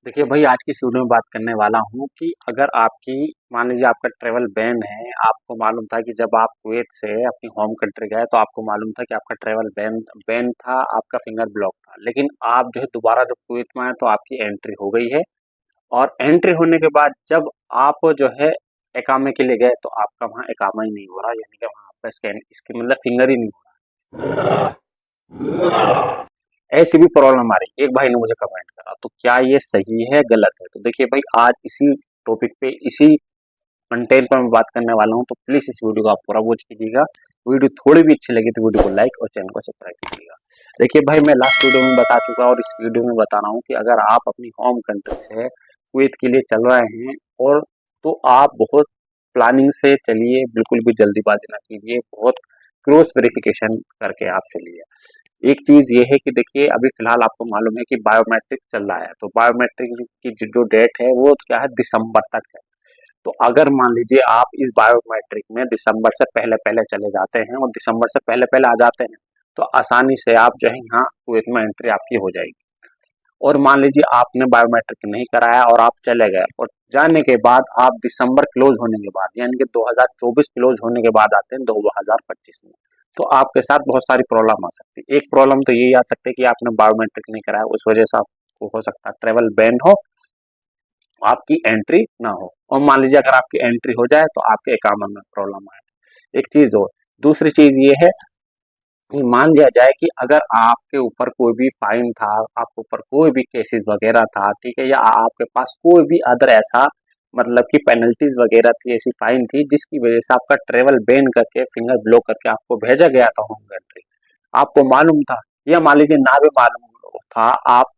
देखिए भाई, आज की इस वीडियो में बात करने वाला हूँ कि अगर आपकी मान लीजिए आपका ट्रैवल बैन है। आपको मालूम था कि जब आप कुवैत से अपनी होम कंट्री गए तो आपको मालूम था कि आपका ट्रैवल बैन बैन था, आपका फिंगर ब्लॉक था। लेकिन आप जो है दोबारा जब कुवैत में आए तो आपकी एंट्री हो गई है। और एंट्री होने के बाद जब आप जो है इकामे के लिए गए तो आपका वहाँ इकामा ही नहीं हो रहा, यानी कि वहाँ आपका स्कैन इसकी मतलब फिंगर ही नहीं हो रहा। ऐसी भी प्रॉब्लम आ रही, एक भाई ने मुझे कमेंट करा, तो क्या ये सही है गलत है? तो देखिए भाई, आज इसी टॉपिक पे इसी कंटेंट पर मैं बात करने वाला हूँ, तो प्लीज इस वीडियो को आप पूरा वॉच कीजिएगा। वीडियो थोड़ी भी अच्छी लगी तो वीडियो को लाइक और चैनल को सब्सक्राइब कीजिएगा। देखिए भाई, मैं लास्ट वीडियो में बता चुका और इस वीडियो में बता रहा हूँ कि अगर आप अपनी होम कंट्री से कुवैत के लिए चल रहे हैं और तो आप बहुत प्लानिंग से चलिए, बिल्कुल भी जल्दीबाजी ना कीजिए, बहुत क्रॉस वेरिफिकेशन करके आप चलिए। एक चीज ये है कि देखिए, अभी फिलहाल आपको मालूम है कि बायोमेट्रिक चल रहा है, तो बायोमेट्रिक की जो डेट है वो क्या है, दिसंबर तक है। तो अगर मान लीजिए आप इस बायोमेट्रिक में दिसंबर से पहले पहले चले जाते हैं और दिसंबर से पहले पहले आ जाते हैं, तो आसानी से आप जो है यहाँ कुवैत में एंट्री आपकी हो जाएगी। और मान लीजिए आपने बायोमेट्रिक नहीं कराया और आप चले गए, और जाने के बाद आप दिसंबर क्लोज होने के बाद, यानी कि 2024 क्लोज होने के बाद आते हैं 2025 में, तो आपके साथ बहुत सारी प्रॉब्लम आ सकती है। एक प्रॉब्लम तो यही आ सकती है कि आपने बायोमेट्रिक नहीं कराया, उस वजह से आपको हो सकता है ट्रेवल बैन हो, आपकी एंट्री ना हो। और मान लीजिए अगर आपकी एंट्री हो जाए तो आपके इकामा में प्रॉब्लम आए। एक चीज और, दूसरी चीज ये है कि मान लिया जाए कि अगर आपके ऊपर कोई भी फाइन था, आपके ऊपर कोई भी केसेस वगैरह था, ठीक है, या आपके पास कोई भी अदर ऐसा मतलब कि पेनल्टीज वगैरह थी, ऐसी फाइन थी जिसकी वजह से आपका ट्रेवल बैन करके फिंगर ब्लॉक करके आपको भेजा गया था होम कंट्री, आपको मालूम था, या मान लीजिए ना भी मालूम था, आप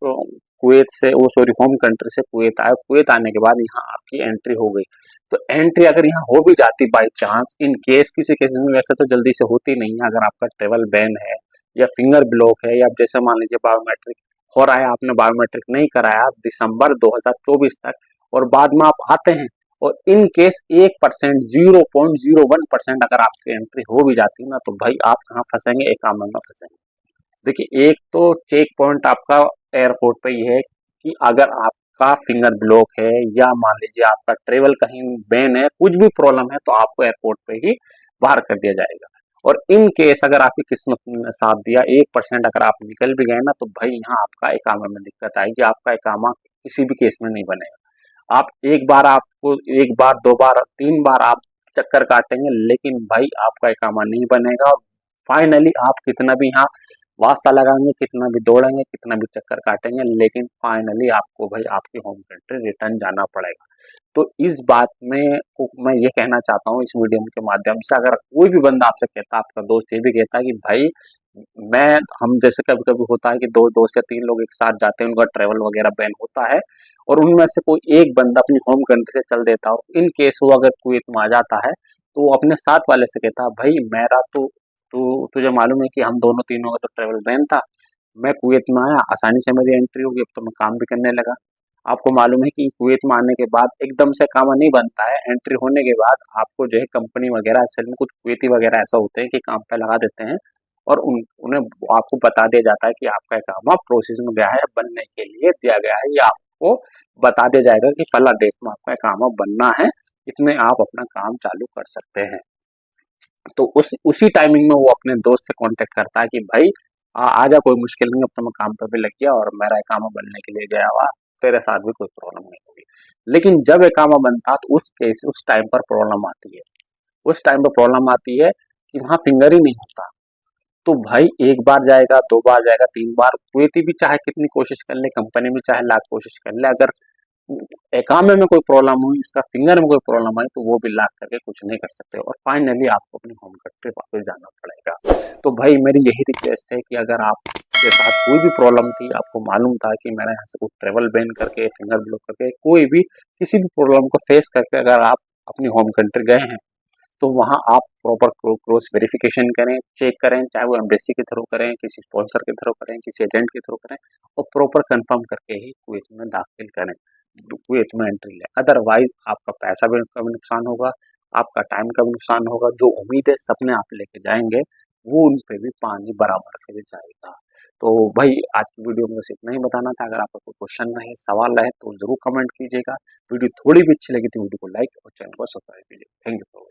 कुवैत से वो सॉरी होम कंट्री से कुवैत आए, कुवैत आने के बाद यहाँ आपकी एंट्री हो गई, तो एंट्री अगर यहाँ हो भी जाती बाई चांस, इन केस किसी केसेस में, वैसे तो जल्दी से होती नहीं है, अगर आपका ट्रेवल बैन है या फिंगर ब्लॉक है, या जैसे मान लीजिए बायोमेट्रिक हो रहा है, आपने बायोमेट्रिक नहीं कराया दिसंबर 2024 तक, और बाद में आप आते हैं, और इन केस 1%, 0.01% अगर आपकी एंट्री हो भी जाती है ना, तो भाई आप कहाँ फंसेंगे, एक काम में फंसेंगे। देखिए, एक तो चेक पॉइंट आपका एयरपोर्ट पे ही है कि अगर आपका फिंगर ब्लॉक है या मान लीजिए आपका ट्रेवल कहीं बैन है, कुछ भी प्रॉब्लम है, तो आपको एयरपोर्ट पे ही बाहर कर दिया जाएगा। और इन केस अगर आपकी किस्मत ने साथ दिया, 1% अगर आप निकल भी गए ना, तो भाई यहाँ आपका इकामा में दिक्कत आएगी, आपका इकामा किसी भी केस में नहीं बनेगा। आप एक बार, आपको एक बार, दो बार, तीन बार आप चक्कर काटेंगे, लेकिन भाई आपका इकामा नहीं बनेगा। फाइनली आप कितना भी यहाँ वास्ता लगाएंगे, कितना भी दौड़ेंगे, कितना भी चक्कर काटेंगे, लेकिन फाइनली आपको भाई आपकी होम कंट्री रिटर्न जाना पड़ेगा। तो इस बात में मैं ये कहना चाहता हूँ इस वीडियो के माध्यम से, अगर कोई भी बंदा आपसे कहता है, आपका दोस्त ये भी कहता है कि भाई मैं हम जैसे कभी कभी होता है कि दो दोस्त या तीन लोग एक साथ जाते हैं, उनका ट्रेवल वगैरह बैन होता है, और उनमें से कोई एक बंदा अपनी होम कंट्री से चल देता हो, इन केस वो अगर कुवैत में आ जाता है, तो वो अपने साथ वाले से कहता है, भाई मेरा तो तू तुझे मालूम है कि हम दोनों तीनों का तो ट्रेवल बैन था, मैं कुवैत में आया, आसानी से मेरी एंट्री होगी, अब तो मैं काम भी करने लगा। आपको मालूम है कि कुवैत में आने के बाद एकदम से काम नहीं बनता है, एंट्री होने के बाद आपको जो है कंपनी वगैरह, असल में कुछ कुवैती वगैरह ऐसा होते हैं कि काम पे लगा देते हैं, और उन्हें आपको बता दिया जाता है कि आपका काम प्रोसेस में गया है, बनने के लिए दिया गया है, या आपको बता दिया जाएगा कि फला डेट में आपका काम बनना है, इसमें आप अपना काम चालू कर सकते हैं। तो उसी टाइमिंग में वो अपने दोस्त से कांटेक्ट करता है कि भाई आजा, कोई मुश्किल नहीं, अब तो मैं काम पे भी लग गया और मेरा इकामा बनने के लिए गया हुआ, तेरे साथ भी कोई प्रॉब्लम नहीं होगी। लेकिन जब इकामा बनता तो उस टाइम पर प्रॉब्लम आती है, उस टाइम पर प्रॉब्लम आती है कि वहाँ फिंगर ही नहीं होता। तो भाई एक बार जाएगा, दो बार जाएगा, तीन बार, कोई भी चाहे कितनी कोशिश कर ले, कंपनी भी चाहे लाख कोशिश कर ले, अगर एकामे में कोई प्रॉब्लम हुई, इसका फिंगर में कोई प्रॉब्लम आई, तो वो भी लाख करके कुछ नहीं कर सकते, और फाइनली आपको अपनी होम कंट्री वापस जाना पड़ेगा। तो भाई मेरी यही रिक्वेस्ट है कि अगर आपके साथ कोई भी प्रॉब्लम थी, आपको मालूम था कि मैंने यहाँ से कोई ट्रेवल बैन करके, फिंगर ब्लॉक करके, कोई भी किसी भी प्रॉब्लम को फेस करके अगर आप अपनी होम कंट्री गए हैं, तो वहाँ आप प्रॉपर क्रॉस वेरिफिकेशन करें, चेक करें, चाहे वो एम्बेसी के थ्रू करें, किसी स्पॉन्सर के थ्रू करें, किसी एजेंट के थ्रू करें, और प्रॉपर कंफर्म करके ही कुवैत में दाखिल करें, कुवैत में एंट्री लें। अदरवाइज आपका पैसा भी का भी नुकसान होगा, आपका टाइम का भी नुकसान होगा, जो उम्मीद है सपने आप लेके जाएंगे वो उन पे भी पानी बराबर फिर जाएगा। तो भाई आज की वीडियो में बस इतना ही बताना था। अगर आपका कोई क्वेश्चन रहे, सवाल रहे तो ज़रूर कमेंट कीजिएगा। वीडियो थोड़ी भी अच्छी लगी तो वीडियो को लाइक और चैनल को सब्सक्राइब कीजिए। Thank you.